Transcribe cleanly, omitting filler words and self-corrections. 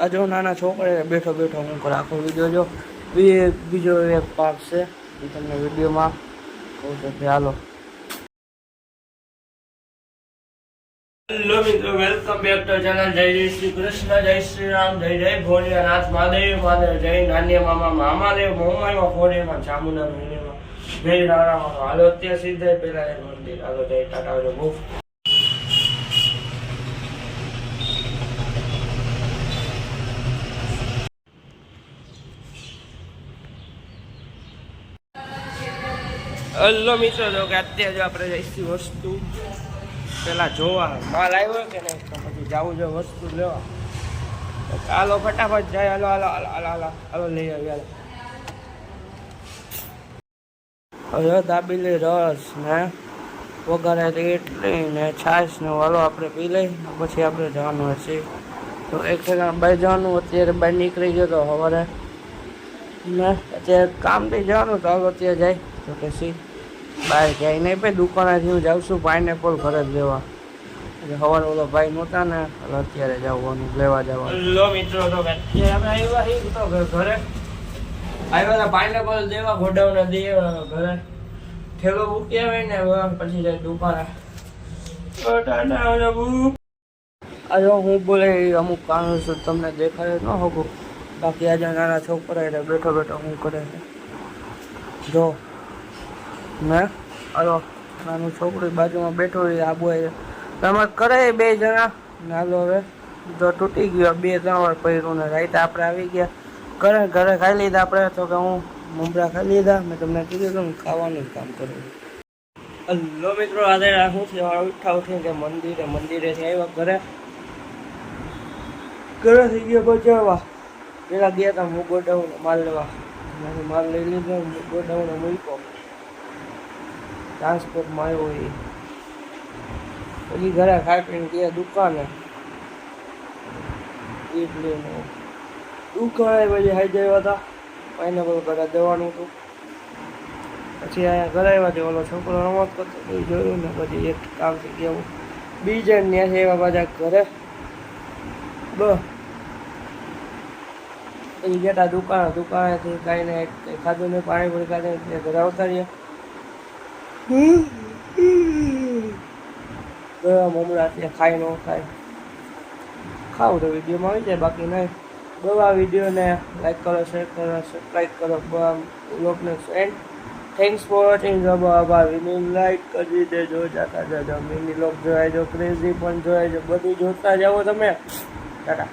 આ જો નાના છોકરા બેઠો બેઠો હું કર આખો વિડીયો જો બીજો એક પાર્ટ છે એ તમને વિડીયોમાં કહું છું. હાલો હેલો મિત્રો, વેલકમ બેક ટુ ચેનલ. જય શ્રી કૃષ્ણ, જય શ્રી રામ, જય જય ભોળિયાનાથ, મહાદેવ મહાદેવ, જય નાન્ય મામા મામાદેવ, મોમાઈમાં ફોડેમાં ચામુંડા મહિનેમાં જય રાણામાં. હાલો અત્યારે સીધા પેલા મંદિર. હાલો જય ટાટા જો બહુ હેલો મિત્રો, જો કે અત્યારે જો આપણે જઈશું વસ્તુ પેલા જોવા માલ આવ્યો કે નહીં, તો પછી જવું જોઈએ વસ્તુ લેવા. હાલો ફટાફટ જાય. હાલો હાલો હાલો હાલો હાલો હાલો લઈ આવી. હાલો હવે દાબેલી રસ ને વઘારેલી ઇડલી ને છાશ ને વાલો આપણે પી લઈ, પછી આપણે જવાનું હશે. તો એક સેકન્ડ બહાર જવાનું. અત્યારે બહાર નીકળી ગયો તો સવારે ને અત્યારે કામથી જવાનું, તો હાલો અત્યારે જાય. તો પછી બહાર જાય નહીં ભાઈ, દુકાનેથી હું જાઉં છું પાઇનેપલ ઘરે જ લેવા. સવારે ઓલો ભાઈ નહોતા ને, અત્યારે જવાનું લેવા જવાનું. લો મિત્રો, તો અત્યારે અમે આવ્યા તો ઘરે આવ્યા હતા પાઇનેપલ દેવા, ગોડાઉને દેવા ઘરે ઠેલો મૂકી આવે ને પછી જાય દુકાને. આજે હું બોલે અમુક કારણોસર તમને દેખાય ન હોગું, બાકી આજે નાના છોકરા એટલે બેઠો બેઠો હું કરે છે જો ને. હાલો નાનું છોકરી બાજુમાં બેઠો હોય, આબુ તમે કરે બે જણા ને. હાલો હવે જો તૂટી ગયો 2-3 વાર પહેર્યું ને રાઈટ આપણે આવી ગયા ઘરે. ઘરે ખાઈ લીધા આપણે, તો કે હું મમરા ખાઈ લીધા. મેં તમને કીધું કે હું ખાવાનું કામ કરું. હલો મિત્રો, આજે શું છે ઉઠી કે મંદિરેથી આવ્યા ઘરે થઈ ગયા બચાવવા. પેલા ગયા હતા મૂગો ડાઉન માલ લેવા, માલ લઈ લીધો, મૂગો ડાઉન મૂક્યો ટ્રાન્સપોર્ટમાં આવ્યો એ. પછી ઘરે ખાઈ પીને ગયા દુકાને, ઇડલી ને દુકાને પછી હાઈ આવ્યા હતા. પાઇનેપલ ઘરે દેવાનું હતું. પછી અહીંયા ઘરે આવ્યા છે, ઓલો છોકરો રમત કરતો એ જોયું ને પછી એક કામ થઈ ગયા. બીજા ત્યાં એવા બધા ઘરે પછી ગયા દુકાનેથી કાંઈને કંઈ ખાધું નહીં, પાણીપુરી ખાધું એટલે ઘરે આવતા રહ્યા. મમરા ત્યાં ખાઈ ન ખાય, ખાવું તો વિડીયોમાં આવી જાય, બાકી નહીં. બવા વિડીયોને લાઈક કરો, શેર કરો, સબસ્ક્રાઈબ કરો, બ્લોગને એન્ડ થેન્ક્સ ફોર વોચિંગ. આભાર. વિડીયો લાઈક કરી દેજો, જાતા જજો. મિની બ્લોગ જોવાય જો, ક્રેઝી પણ જોવાય જો, બધું જોતા જાઓ તમે. ટાટા.